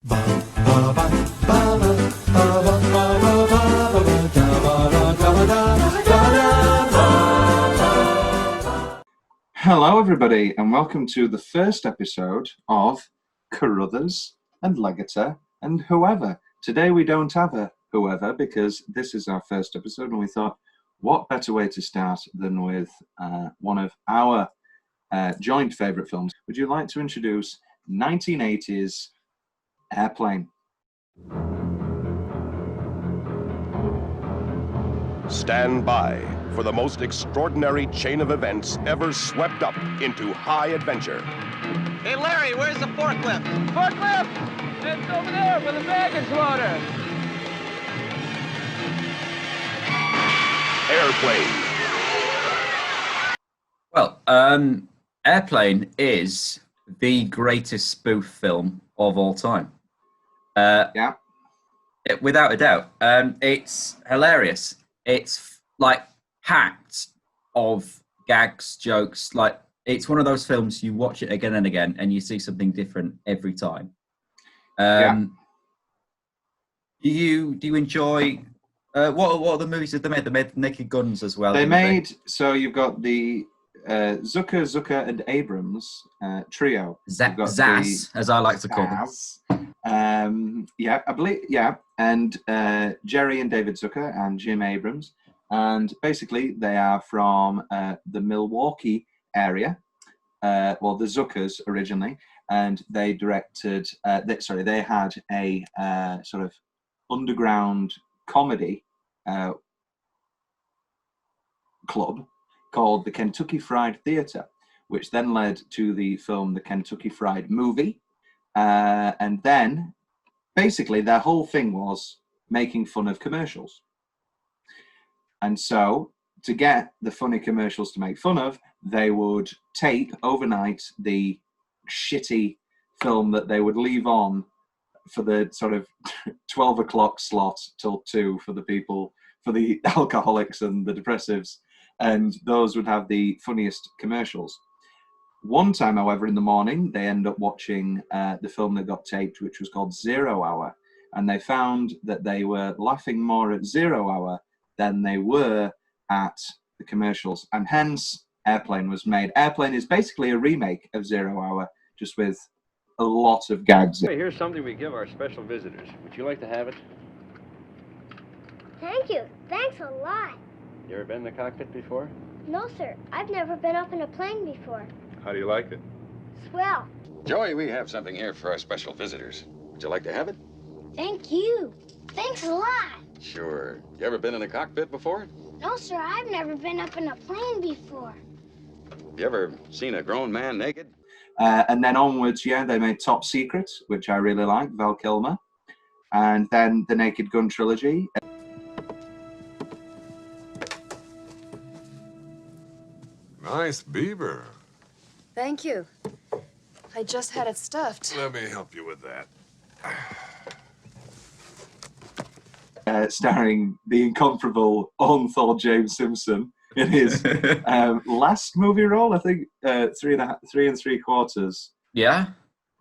Hello everybody and welcome to the first episode of Carruthers and Leggetter and Whoever. Today we don't have a whoever because this is our first episode and we thought what better way to start than with one of our joint favourite films. Would you like to introduce 1980s Airplane? Stand by for the most extraordinary chain of events ever swept up into high adventure. Hey, Larry, where's the forklift? Forklift! It's over there for the baggage loader. Airplane. Well, Airplane is the greatest spoof film of all time. Yeah. Without a doubt. It's hilarious. It's like packed of gags, jokes. Like it's one of those films you watch it again and again, and you see something different every time. Do you enjoy? What are the movies that they made? They made Naked Guns as well. So you've got the Zucker and Abrams trio. Zaz, as I like to call them. And Jerry and David Zucker and Jim Abrams, and basically they are from the Milwaukee area. The Zuckers originally, and they directed. They had a sort of underground comedy club called the Kentucky Fried Theatre, which then led to the film The Kentucky Fried Movie, and then basically their whole thing was making fun of commercials. And so to get the funny commercials to make fun of, they would tape overnight the shitty film that they would leave on for the sort of 12 o'clock slot till 2 for the people, for the alcoholics and the depressives, and those would have the funniest commercials. One time, however, in the morning, they end up watching the film that got taped, which was called 0 Hour, and they found that they were laughing more at 0 Hour than they were at the commercials, and hence Airplane was made. Airplane is basically a remake of 0 Hour, just with a lot of gags. Hey, here's something we give our special visitors. Would you like to have it? Thank you. Thanks a lot. You ever been in the cockpit before? No, sir. I've never been up in a plane before. How do you like it? Swell. Joey, we have something here for our special visitors. Would you like to have it? Thank you. Thanks a lot. Sure. You ever been in a cockpit before? No, sir. I've never been up in a plane before. You ever seen a grown man naked? And then onwards, they made Top Secret, which I really like, Val Kilmer. And then the Naked Gun trilogy. Nice beaver. Thank you. I just had it stuffed. Let me help you with that. Starring the incomparable Orenthal James Simpson in his last movie role, I think, 3 3/4. Yeah.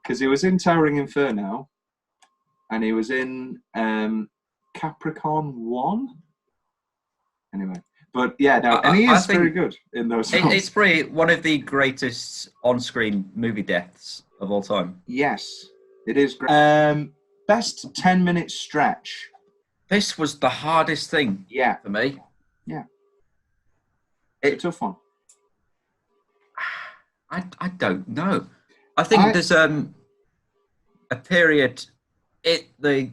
Because he was in Towering Inferno, and he was in Capricorn 1. Anyway. But yeah, no, and he is very good in those films. It's probably one of the greatest on-screen movie deaths of all time. Yes, it is great. Best 10-minute stretch. This was the hardest thing for me. Yeah. It's a tough one. I don't know. I think there's a period, the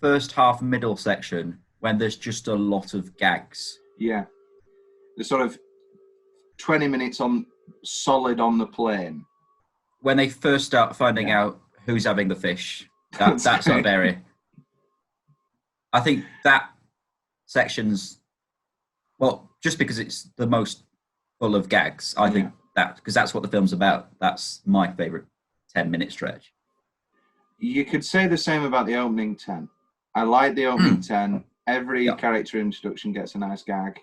first half middle section, when there's just a lot of gags. Yeah. The sort of 20 minutes solid on the plane. When they first start finding out who's having the fish, that sort of area. I think that section's, well, just because it's the most full of gags, I think that, because that's what the film's about. That's my favourite 10-minute stretch. You could say the same about the opening 10. I like the opening 10. Every character introduction gets a nice gag.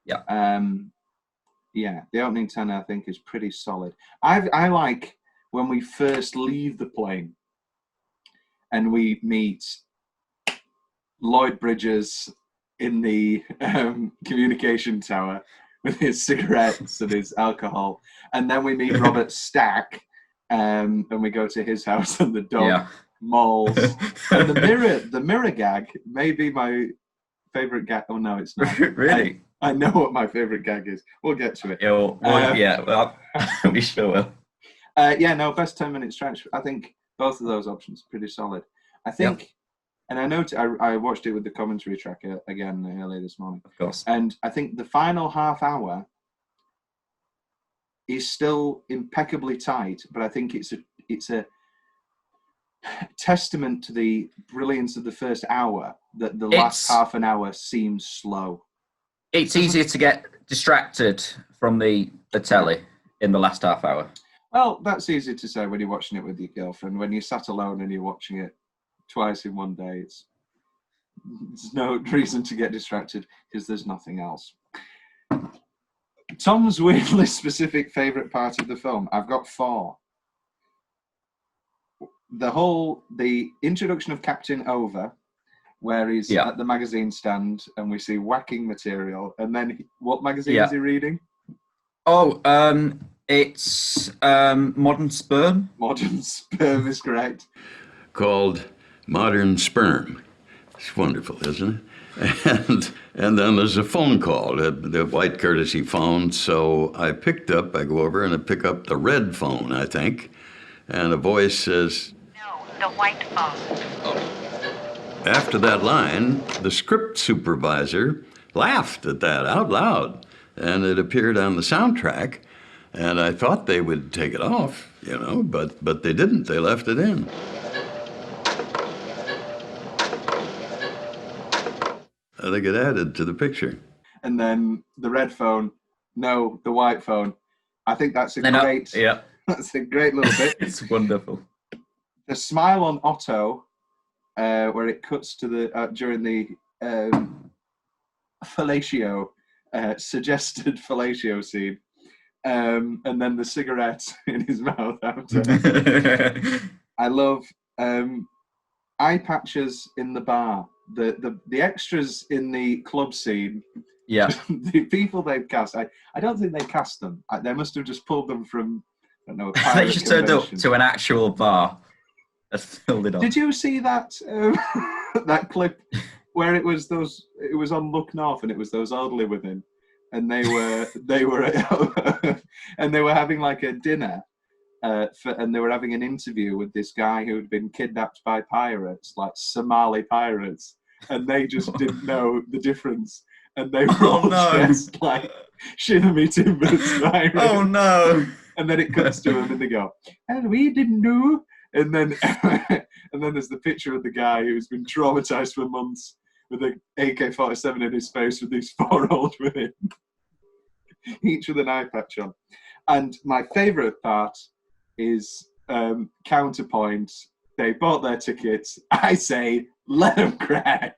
Yeah. The opening 10 I think is pretty solid. I like when we first leave the plane and we meet Lloyd Bridges in the communication tower with his cigarettes and his alcohol, and then we meet Robert Stack, and we go to his house, and the dog mauls. And the mirror gag may be my favorite gag. Oh no, it's not. Really? I know what my favorite gag is. We'll get to it. We sure will. Best 10-minute stretch. I think both of those options are pretty solid. I think, and I know I watched it with the commentary track again earlier this morning. Of course. And I think the final half hour is still impeccably tight, but I think it's a testament to the brilliance of the first hour that the last half an hour seems slow. It's easier to get distracted from the telly in the last half hour. Well, that's easy to say when you're watching it with your girlfriend. When you're sat alone and you're watching it twice in one day, there's no reason to get distracted because there's nothing else. Tom's weirdly specific favourite part of the film. I've got 4. The introduction of Captain Over, where he's at the magazine stand and we see whacking material, and then what magazine is he reading? Oh, it's Modern Sperm. Modern Sperm is correct. Called Modern Sperm. It's wonderful, isn't it? And then there's a phone call, the white courtesy phone. So I go over and I pick up the red phone, I think, and a voice says, "No, the white phone." Oh. After that line, the script supervisor laughed at that out loud, and it appeared on the soundtrack. And I thought they would take it off, but they didn't. They left it in. I think it added to the picture. And then the red phone, no, the white phone. I think that's that's a great little bit. It's wonderful. The smile on Otto, where it cuts to the during the fellatio, suggested fellatio scene, and then the cigarette in his mouth after. I love eye patches in the bar. The extras in the club scene, the people they've cast, I don't think they cast them. They must have just pulled them from, I don't know, a pirate they just turned up to an actual bar and filled it up. Did you see that that clip where it was on Look North and it was those elderly women, and they were and they were having like a dinner. And they were having an interview with this guy who had been kidnapped by pirates, like Somali pirates, and they just didn't know the difference. And they were all dressed like Shinami Timbers pirates. Oh no! And then it comes to them and they go, "And we didn't know." And then there's the picture of the guy who's been traumatized for months with an AK-47 in his face with these 4 old women, each with an eye patch on. And my favourite part is counterpoint. They bought their tickets. I say, let them crash.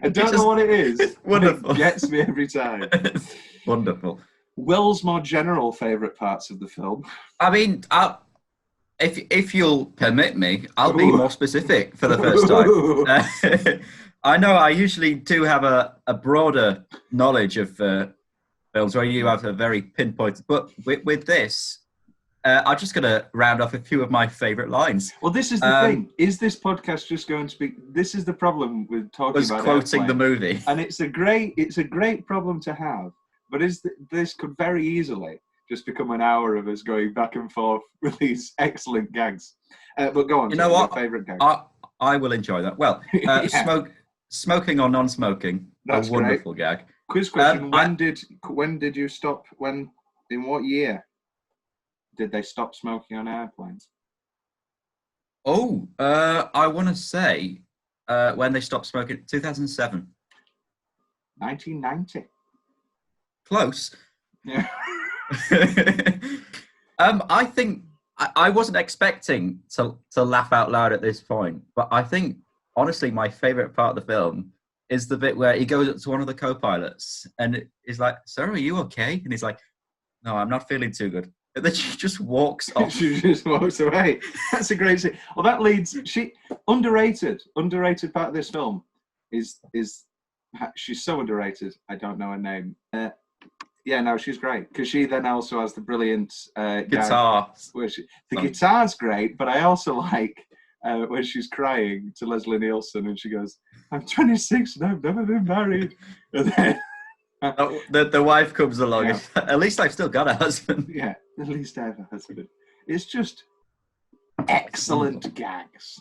I don't know what it is. It's wonderful. It gets me every time. Wonderful. Will's more general favourite parts of the film. I mean, if you'll permit me, I'll be more specific for the first time. I know I usually do have a broader knowledge of films where you have a very pinpointed, but with this, I'm just going to round off a few of my favourite lines. Well, this is the thing. Is this podcast just going to be? This is the problem with talking about quoting Airplane. the movie, and it's a great problem to have. But this could very easily just become an hour of us going back and forth with these excellent gags. But go on. You know what? Favourite gag? I will enjoy that. Well, smoking or non-smoking. That's a wonderful gag. Quiz question: When did you stop? In what year did they stop smoking on airplanes? Oh, I want to say when they stopped smoking, 2007. 1990. Close. Yeah. I think I wasn't expecting to laugh out loud at this point, but I think honestly my favourite part of the film is the bit where he goes up to one of the co-pilots and he's like, "Sir, are you okay?" And he's like, "No, I'm not feeling too good." And then she just walks off. She just walks away. That's a great scene. Well, that leads. Underrated part of this film is she's so underrated. I don't know her name. Yeah, no, she's great because she then also has the brilliant Guitar. The guitar's great, but I also like when she's crying to Leslie Nielsen and she goes, "I'm 26 and I've never been married." And then the wife comes along. Yeah. And, at least I've still got a husband. Yeah, at least I have a husband. It's just excellent gags.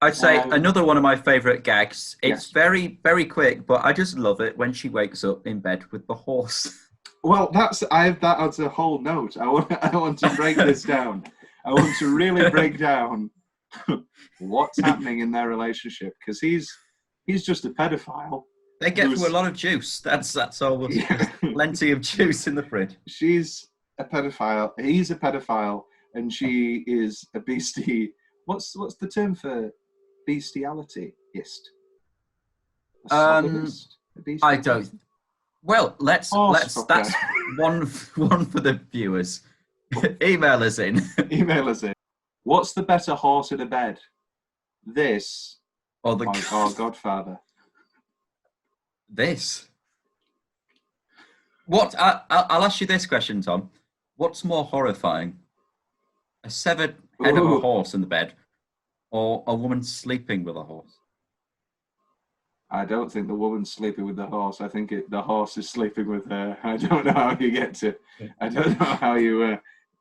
I'd say another one of my favourite gags. It's Yes. very, very quick, but I just love it when she wakes up in bed with the horse. Well, I have that as a whole note. I want to break this down. I want to really break down what's happening in their relationship because he's just a pedophile. They get through a lot of juice. That's all. Yeah. Plenty of juice in the fridge. She's a pedophile. He's a pedophile, and she is a beastie. What's the term for bestiality? I don't. Well, let's. That's one for the viewers. Email us in. Email us in. What's the better horse in a bed? This or Godfather? This. What? I'll ask you this question, Tom. What's more horrifying? A severed head of a horse in the bed, or a woman sleeping with a horse? I don't think the woman's sleeping with the horse. I think the horse is sleeping with her. I don't know how you get to. I don't know how you.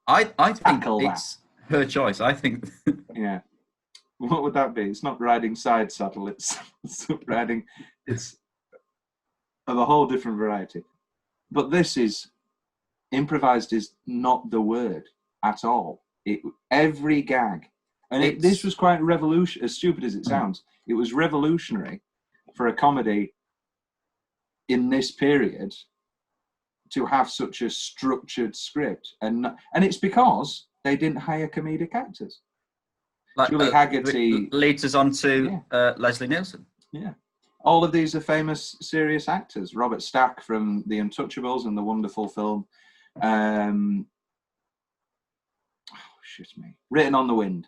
I think it's her choice. I think. Yeah. What would that be? It's not riding side saddle. It's riding. It's of a whole different variety. But this is improvised. Is not the word at all. Every gag, and this was quite revolutionary. As stupid as it sounds, it was revolutionary for a comedy in this period to have such a structured script, and it's because they didn't hire comedic actors. Like Julie Haggerty leads us on to Leslie Nielsen. Yeah, all of these are famous, serious actors. Robert Stack from The Untouchables and the wonderful film Written on the Wind.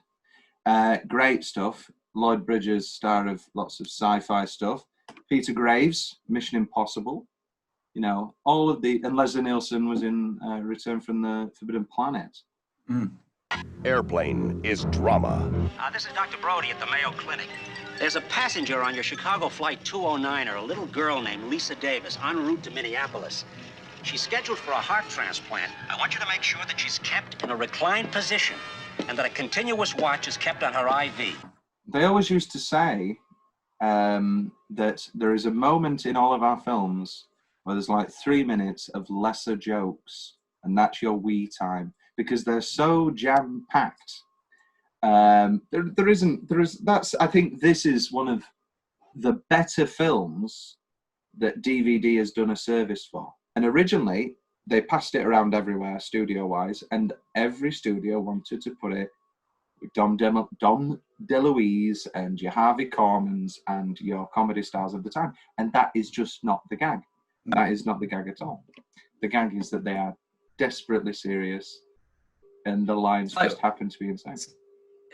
Great stuff. Lloyd Bridges, star of lots of sci-fi stuff. Peter Graves, Mission Impossible. You know, all of and Leslie Nielsen was in Return from the Forbidden Planet. Airplane is drama. This is Dr. Brody at the Mayo Clinic. There's a passenger on your Chicago Flight 209, a little girl named Lisa Davis, en route to Minneapolis. She's scheduled for a heart transplant. I want you to make sure that she's kept in a reclined position and that a continuous watch is kept on her IV. They always used to say that there is a moment in all of our films where there's like 3 minutes of lesser jokes, and that's your wee time, because they're so jam-packed. I think this is one of the better films that DVD has done a service for. And originally, they passed it around everywhere, studio-wise, and every studio wanted to put it with Dom DeLuise and your Harvey Kormans and your comedy stars of the time. And that is just not the gag. That is not the gag at all. The gag is that they are desperately serious and the lines just happen to be insane.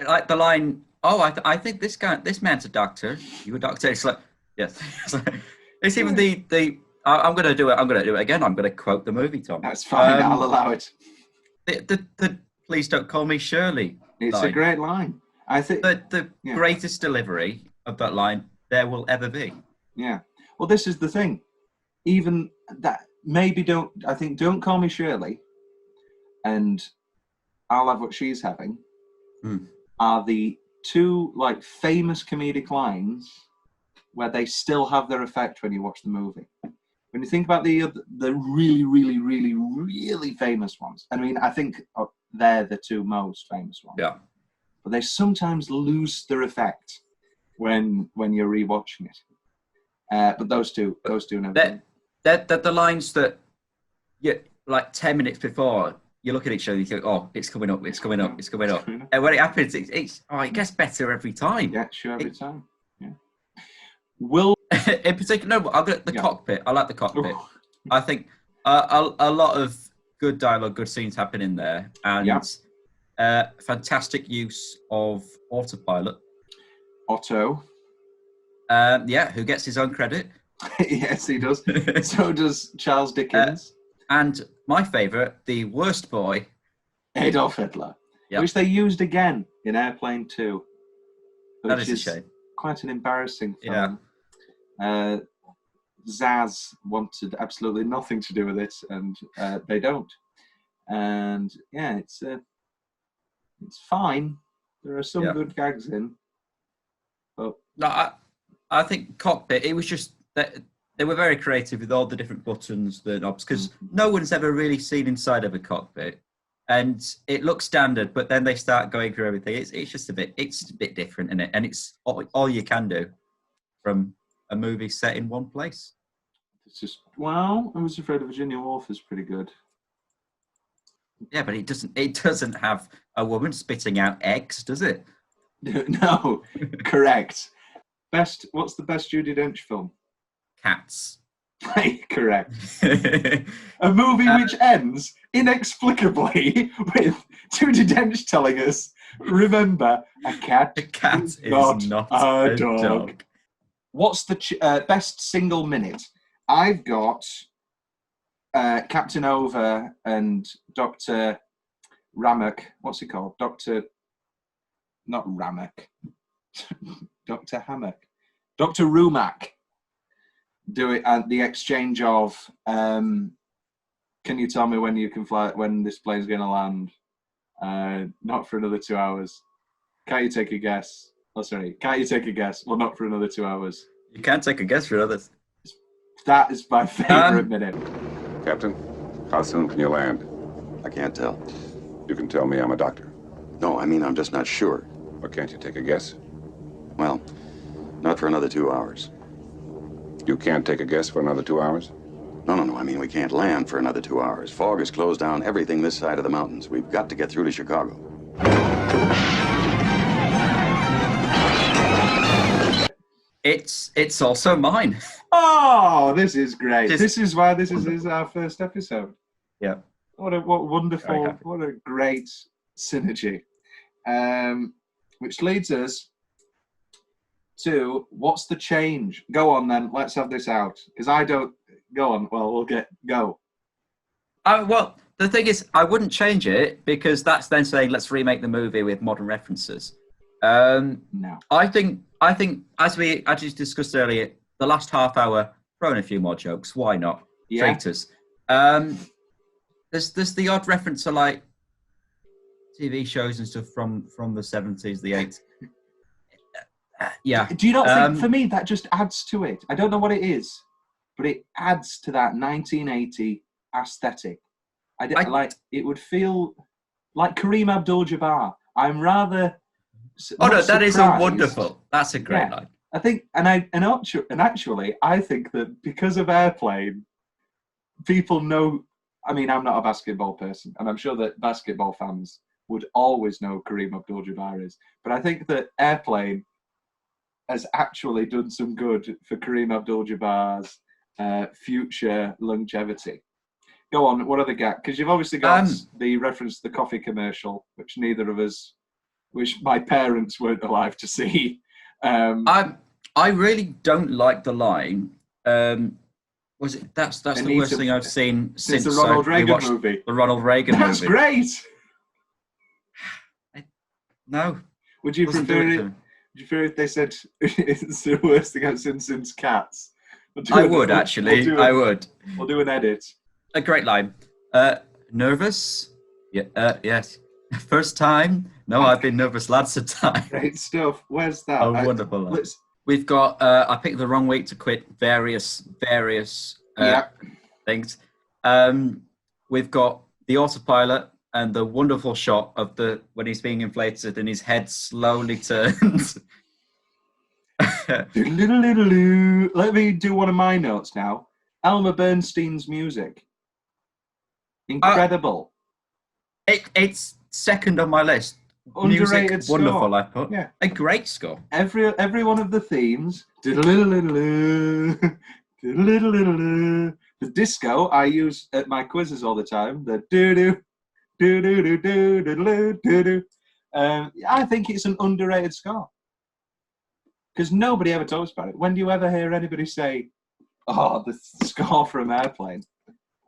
Like the line, I think this man's a doctor. You a doctor? It's like, yes. It's even I'm going to do it again. I'm going to quote the movie, Tom. That's fine. I'll allow it. The please don't call me Shirley. It's a great line. I think the greatest delivery of that line there will ever be. Yeah. Well, this is the thing. Even that, don't call me Shirley, and I'll have what she's having, are the two like famous comedic lines where they still have their effect when you watch the movie. When you think about the really, really, really, really famous ones, I mean, I think they're the two most famous ones. Yeah. But they sometimes lose their effect when you're rewatching it. But those two never. They're the lines that, like 10 minutes before, you look at each other and you think, oh, it's coming up. And when it happens, it gets better every time. Yeah, sure, every time. Yeah. In particular, no, I've got the cockpit. I like the cockpit. I think a lot of good dialogue, good scenes happen in there, and fantastic use of autopilot. Otto. Who gets his own credit. Yes, he does. So does Charles Dickens. And my favourite, the worst boy, Adolf Hitler, which they used again in Airplane 2. That is a shame. Quite an embarrassing film. Zaz wanted absolutely nothing to do with it, and they don't. And yeah, it's fine. There are some good gags in, but no, I think Cockpit. It was just that they were very creative with all the different buttons, the knobs, because no one's ever really seen inside of a cockpit, and it looks standard. But then they start going through everything. It's just a bit different, isn't it? And it's all you can do from a movie set in one place. It's just I was afraid of Virginia Woolf is pretty good. Yeah, but it doesn't have a woman spitting out eggs, does it? No, correct. What's the best Judi Dench film? Cats. Correct. A movie which ends inexplicably with Judi Dench telling us, remember, a cat is not a dog. What's the best single minute? I've got Captain Over and Dr. Ramak. What's he called? Not Ramak. Dr. Hammock. Dr. Rumak. Do it at the exchange of, can you tell me when you can fly, when this plane's going to land? Not for another 2 hours. Can't you take a guess? Oh, sorry. Can't you take a guess? Well, not for another 2 hours. You can't take a guess for others. That is my favorite minute. Captain, how soon can you land? I can't tell. You can tell me I'm a doctor. No, I mean, I'm just not sure. Or can't you take a guess? Well, not for another 2 hours. You can't take a guess for another 2 hours? No. I mean, we can't land for another 2 hours. Fog has closed down everything this side of the mountains. We've got to get through to Chicago. It's also mine. Oh, this is great. This is why this is our first episode. Yeah. What wonderful, what a great synergy. Which leads us to what's the change? Go on then, let's have this out. Because I don't go on. Well, go. Well, the thing is, I wouldn't change it because that's then saying let's remake the movie with modern references. No. I think as we actually discussed earlier, the last half hour, throw in a few more jokes. Why not? Yeah. Traitors. There's the odd reference to like TV shows and stuff from the 70s, the 80s. Yeah. Do you not think, for me, that just adds to it? I don't know what it is, but it adds to that 1980 aesthetic. It would feel like Kareem Abdul-Jabbar. I'm rather. Oh no, that is a wonderful. That's a great line. I think, and actually, I think that because of Airplane, people know. I mean, I'm not a basketball person, and I'm sure that basketball fans would always know Kareem Abdul-Jabbar is. But I think that Airplane has actually done some good for Kareem Abdul-Jabbar's future longevity. Go on, what other gag? Because you've obviously got the reference to the coffee commercial, which my parents weren't alive to see. I really don't like the line. Was it? That's the worst thing I've seen since the Ronald Reagan movie. The Ronald Reagan movie. That's great. No. Would you prefer it? Would you prefer if they said it's the worst thing I've seen since Cats? I would actually. I would. We'll do an edit. A great line. Nervous? Yeah. Yes. First time? No, I've been nervous lots of times. Great stuff. Where's that? Oh, wonderful. We've got, I picked the wrong week to quit various things. We've got the autopilot and the wonderful shot of when he's being inflated and his head slowly turns. Let me do one of my notes now. Elmer Bernstein's music. Incredible. It's second on my list. Underrated Music, score. wonderful, I put. Yeah. A great score. Every one of the themes. The disco I use at my quizzes all the time. The doo-doo, doo-doo, doo-doo, doo-doo, doo-doo. I think it's an underrated score. Because nobody ever talks about it. When do you ever hear anybody say, oh, the score from Airplane?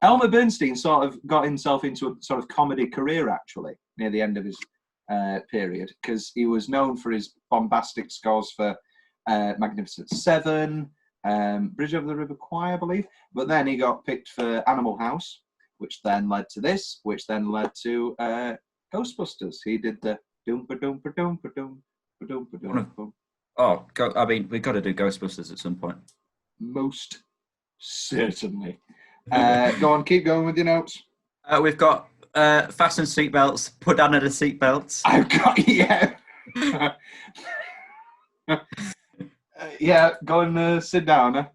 Elmer Bernstein sort of got himself into a sort of comedy career, actually, near the end of his period, because he was known for his bombastic scores for Magnificent Seven, Bridge Over the River Kwai, I believe. But then he got picked for Animal House, which then led to this, which then led to Ghostbusters. He did the doom-ba-doom-ba-doom-ba-doom, ba-doom-ba-doom-ba-doom. Oh, I mean, we've got to do Ghostbusters at some point. Most certainly. Go on, keep going with your notes. We've got fasten seatbelts, put down the seatbelts. I've got, yeah. Yeah, go and sit down.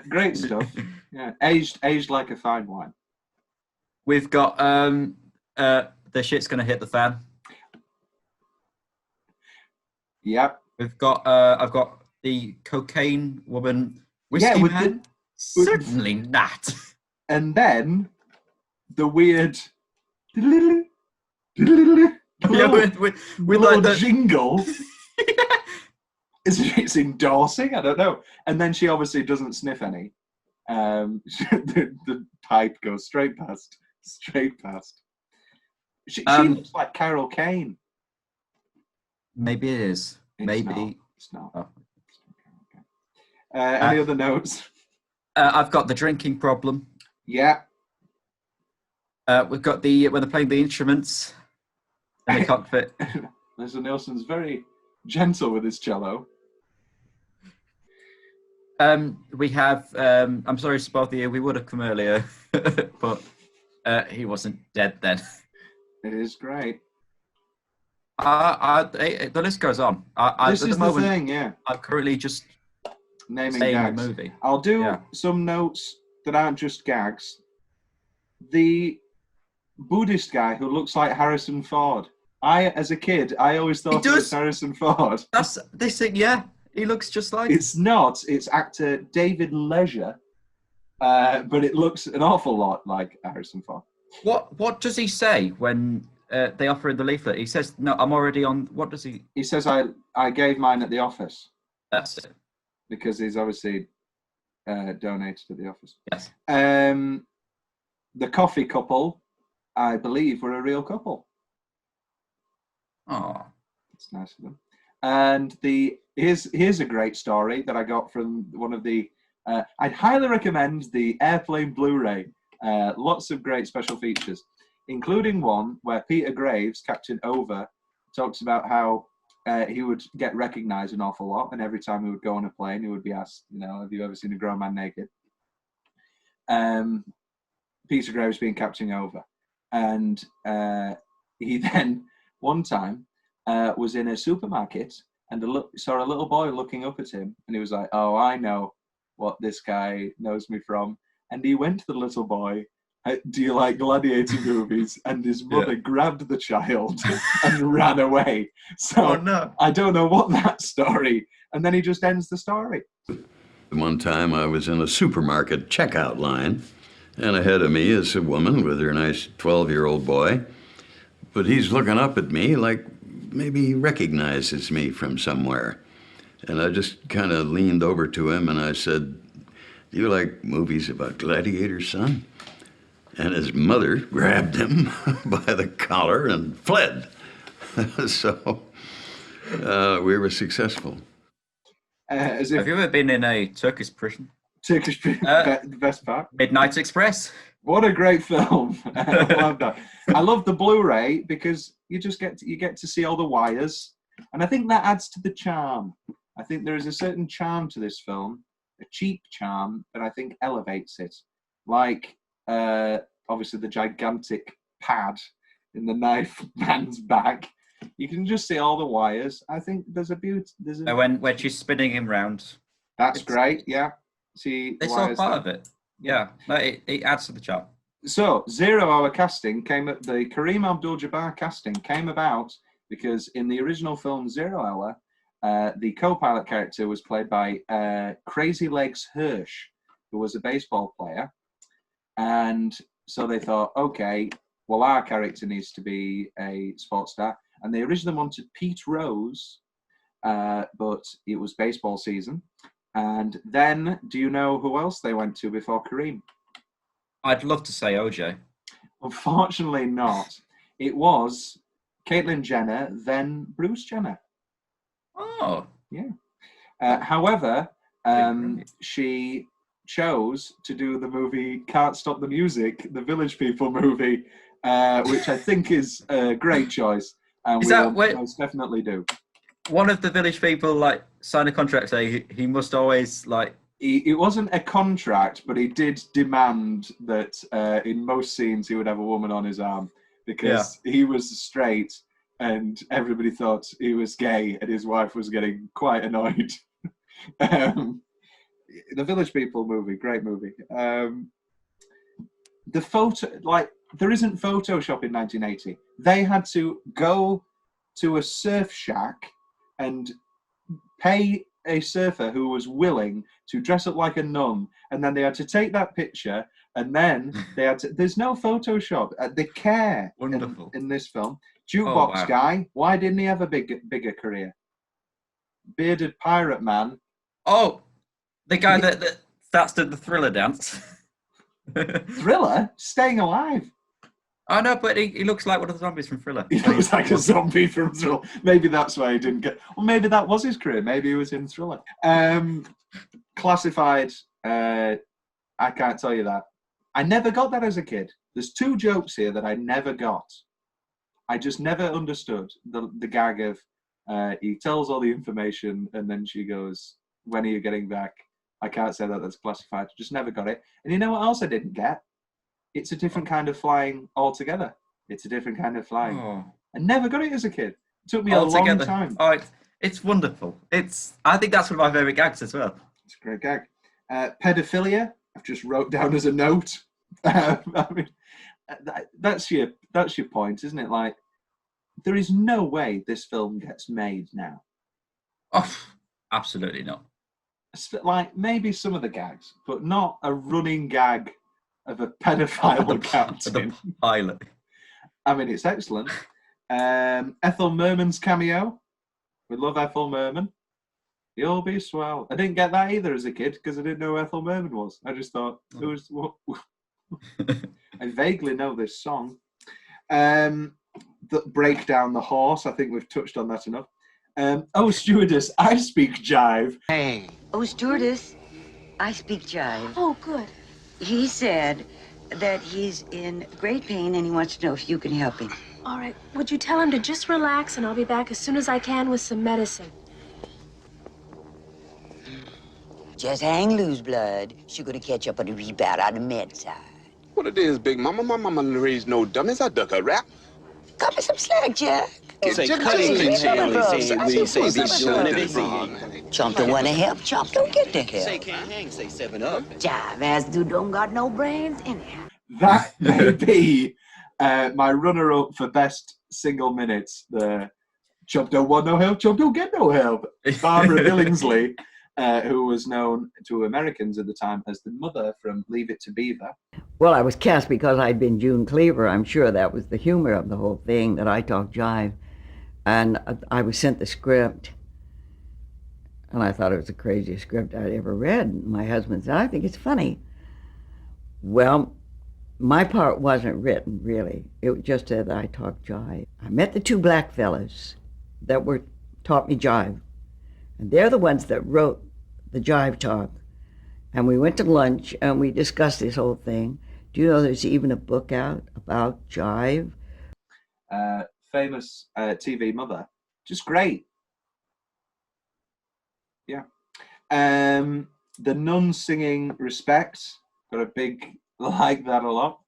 Great stuff. Yeah, aged like a fine wine. We've got the shit's gonna hit the fan. Yep. We've got I've got the cocaine woman whiskey man. Certainly not. And then the weird yeah, with like the jingle. It's endorsing. I don't know. And then she obviously doesn't sniff any. The pipe goes straight past. She looks like Carol Kane. Maybe it is. Maybe it's not. Oh. Any other notes? I've got the drinking problem. Yeah. We've got the when they're playing the instruments in the cockpit. Leslie Nielsen's very gentle with his cello. We have. I'm sorry to bother you. We would have come earlier, but he wasn't dead then. It is great. The list goes on. This is the thing, yeah. I'm currently just naming saying gags. the movie. I'll do some notes that aren't just gags. The Buddhist guy who looks like Harrison Ford. As a kid, I always thought it was Harrison Ford. That's this thing, yeah. He looks just like. It's not. It's actor David Leggetter, but it looks an awful lot like Harrison Ford. What does he say when they offer him the leaflet? He says, "No, I'm already on." What does he? He says, "I gave mine at the office." That's it. Because he's obviously donated to the office. Yes. The coffee couple, I believe, were a real couple. Oh, it's nice of them. And here's a great story that I got from one of the. I'd highly recommend the Airplane Blu-ray. Lots of great special features, including one where Peter Graves, Captain Over, talks about how he would get recognised an awful lot, and every time he would go on a plane, he would be asked, have you ever seen a grown man naked? Peter Graves being Captain Over, and he then one time was in a supermarket and saw a little boy looking up at him, and he was like, "Oh, I know what this guy knows me from." And he went to the little boy, "Do you like gladiator movies?" And his mother grabbed the child and ran away. So I don't know what that story. And then he just ends the story. One time I was in a supermarket checkout line, and ahead of me is a woman with her nice 12-year-old boy. But he's looking up at me like maybe he recognizes me from somewhere. And I just kind of leaned over to him and I said, "Do you like movies about gladiators, son?" And his mother grabbed him by the collar and fled. So we were successul. Have you ever been in a Turkish prison? Turkish prison, the best part. Midnight Express. What a great film! I love that. I love the Blu-ray because you get to see all the wires, and I think that adds to the charm. I think there is a certain charm to this film, a cheap charm that I think elevates it. Like obviously the gigantic pad in the knife man's back. You can just see all the wires. I think there's a beauty. When she's spinning him round. That's great. Yeah. See, it's all part of it. Yeah, no, it adds to the charm. So, 0 Hour casting the Kareem Abdul-Jabbar casting came about because in the original film 0 Hour, the co-pilot character was played by Crazy Legs Hirsch, who was a baseball player, And so they thought, okay, well, our character needs to be a sports star. And they originally wanted Pete Rose, but it was baseball season. And then, do you know who else they went to before Kareem? I'd love to say OJ. Unfortunately not. It was Caitlyn Jenner, then Bruce Jenner. Oh. Yeah. However, she chose to do the movie Can't Stop the Music, the Village People movie, which I think is a great choice. And Is we that will most definitely do. One of the Village People like signed a contract saying he must always like. It wasn't a contract, but he did demand that in most scenes he would have a woman on his arm because he was straight and everybody thought he was gay and his wife was getting quite annoyed. The Village People movie, great movie. The photo, like, there isn't Photoshop in 1980. They had to go to a surf shack and pay a surfer who was willing to dress up like a nun, and then they had to take that picture, and then they had to. There's no Photoshop. They care in this film. Jukebox guy. Why didn't he have a bigger career? Bearded pirate man. Oh, the guy that starts to the Thriller dance. Thriller? Staying Alive. Oh no, but he looks like one of the zombies from Thriller. He looks like a zombie from Thriller. Maybe that's why he didn't get. Well, maybe that was his career. Maybe he was in Thriller. Classified. I can't tell you that. I never got that as a kid. There's two jokes here that I never got. I just never understood the gag of he tells all the information and then she goes, "When are you getting back?" I can't say that that's classified. Just never got it. And you know what else I didn't get? It's a different kind of flying altogether. It's a different kind of flying. Oh. I never got it as a kid. It took me a long time. Oh, it's wonderful. I think that's one of my favourite gags as well. It's a great gag. Pedophilia, I've just wrote down as a note. I mean, that's your point, isn't it? Like, there is no way this film gets made now. Oh, absolutely not. Like, maybe some of the gags, but not a running gag of a pedophile captain. The pilot. I mean, it's excellent. Ethel Merman's cameo. We love Ethel Merman. You'll be swell. I didn't get that either as a kid because I didn't know who Ethel Merman was. I just thought, who's what? I vaguely know this song. Break down the horse. I think we've touched on that enough. Oh, stewardess, I speak jive. Hey. Oh, stewardess, I speak jive. Oh, good. He said that he's in great pain and he wants to know if you can help him. All right. Would you tell him to just relax and I'll be back as soon as I can with some medicine? Just hang loose, blood. She's gonna catch up on the rebound on the med side. What it is, Big Mama? My mama raised no dummies. I duck a rap. Cut me some slack, Jack. Say cutting Chump don't want to help, Chump don't get the help. Say can't hang, say 7 Up. Jive ass dude don't got no brains anyhow. That may be my runner-up for best single minutes. The Chump don't want no help, Chump don't get no help. Barbara Billingsley, who was known to Americans at the time as the mother from Leave It to Beaver. Well, I was cast because I'd been June Cleaver. I'm sure that was the humor of the whole thing, that I talk jive. And I was sent the script, and I thought it was the craziest script I'd ever read. My husband said, I think it's funny. Well, my part wasn't written, really. It just said that I talk jive. I met the two black fellas that taught me jive. And they're the ones that wrote the jive talk. And we went to lunch and we discussed this whole thing. Do you know there's even a book out about jive? Famous TV mother. Just great. Yeah. The nun singing Respect. Got a big like that a lot.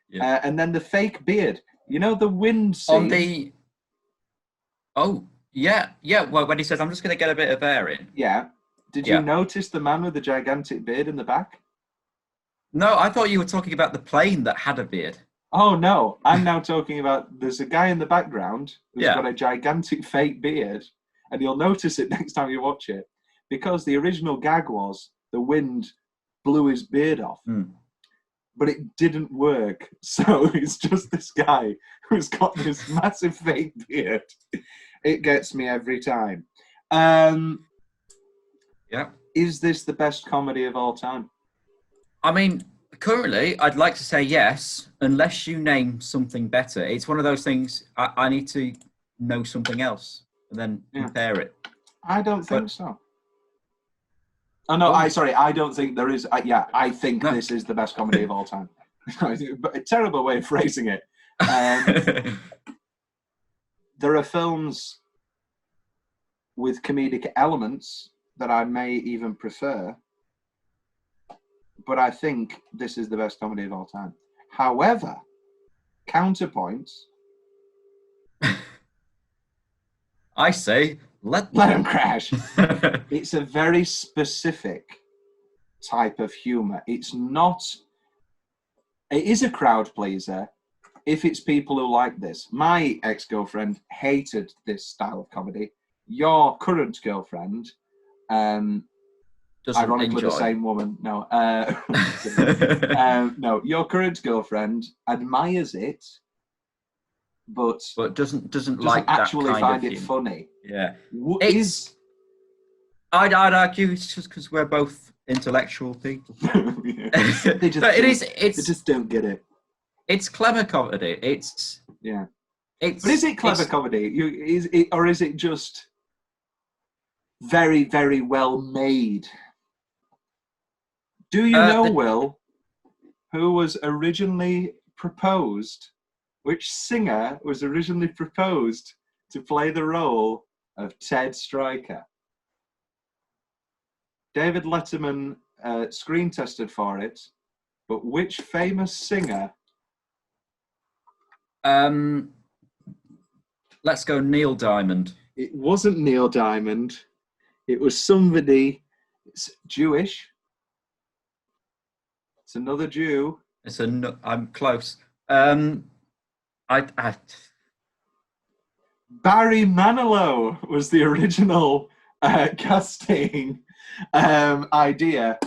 Yeah. And then the fake beard. You know the wind scene? On the... Oh, yeah. Well, when he says, I'm just going to get a bit of air in. Yeah. Did you notice the man with the gigantic beard in the back? No, I thought you were talking about the plane that had a beard. Oh, no. I'm now talking about there's a guy in the background who's got a gigantic fake beard, and you'll notice it next time you watch it, because the original gag was the wind blew his beard off. but it didn't work. So it's just this guy who's got this massive fake beard. It gets me every time. Yeah. Is this the best comedy of all time? I mean, currently, I'd like to say yes, unless you name something better. It's one of those things, I need to know something else and then compare it. I don't think so. Oh, no, I don't think there is. I think this is the best comedy of all time. But a terrible way of phrasing it. There are films with comedic elements that I may even prefer, but I think this is the best comedy of all time. However, counterpoint. I say, let them crash. It's a very specific type of humor. It is a crowd pleaser if it's people who like this. My ex-girlfriend hated this style of comedy. Your current girlfriend, ironically the same woman. No, no. Your current girlfriend admires it, but doesn't like actually that find it funny. Yeah, I'd argue it's just because we're both intellectual people. They just don't get it. It's clever comedy. But is it clever comedy? Or is it just very, very well made? Do you know, Will, who was originally proposed? Which singer was originally proposed to play the role of Ted Stryker? David Letterman screen tested for it, but which famous singer? Let's go Neil Diamond. It wasn't Neil Diamond. It was somebody. It's Jewish. It's another Jew. I'm close. Barry Manilow was the original casting idea.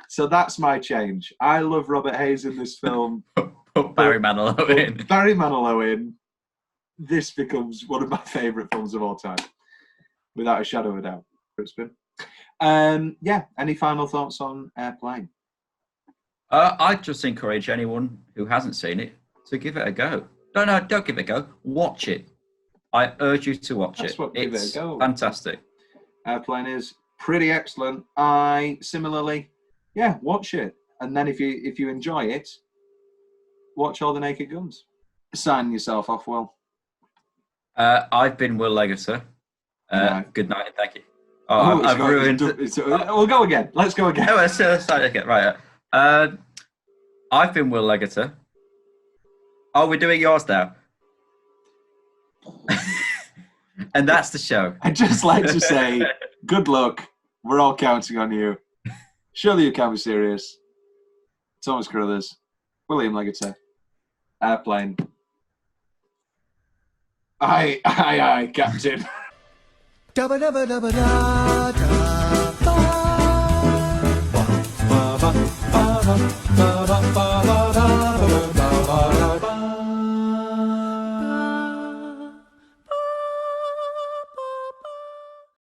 So that's my change. I love Robert Hayes in this film. Put Barry Manilow in. Barry Manilow in. This becomes one of my favourite films of all time, without a shadow of a doubt. Crispin. Any final thoughts on Airplane? I'd just encourage anyone who hasn't seen it to give it a go. No, don't give it a go. Watch it. I urge you to watch it. Give it a go. Fantastic. Airplane is pretty excellent. I similarly, watch it, and then if you enjoy it, watch All the Naked Guns. Sign yourself off, Will. I've been Will Leggetter. Good night and thank you. I've ruined. We'll go again. Let's go again. Let's start again. Right. I've been Will Leggetter. Oh, we're doing yours now. And that's the show. I'd just like to say, good luck. We're all counting on you. Surely you can be serious. Thomas Carruthers, William Leggetter, Airplane. Aye, Captain. Da ba da ba da ba da.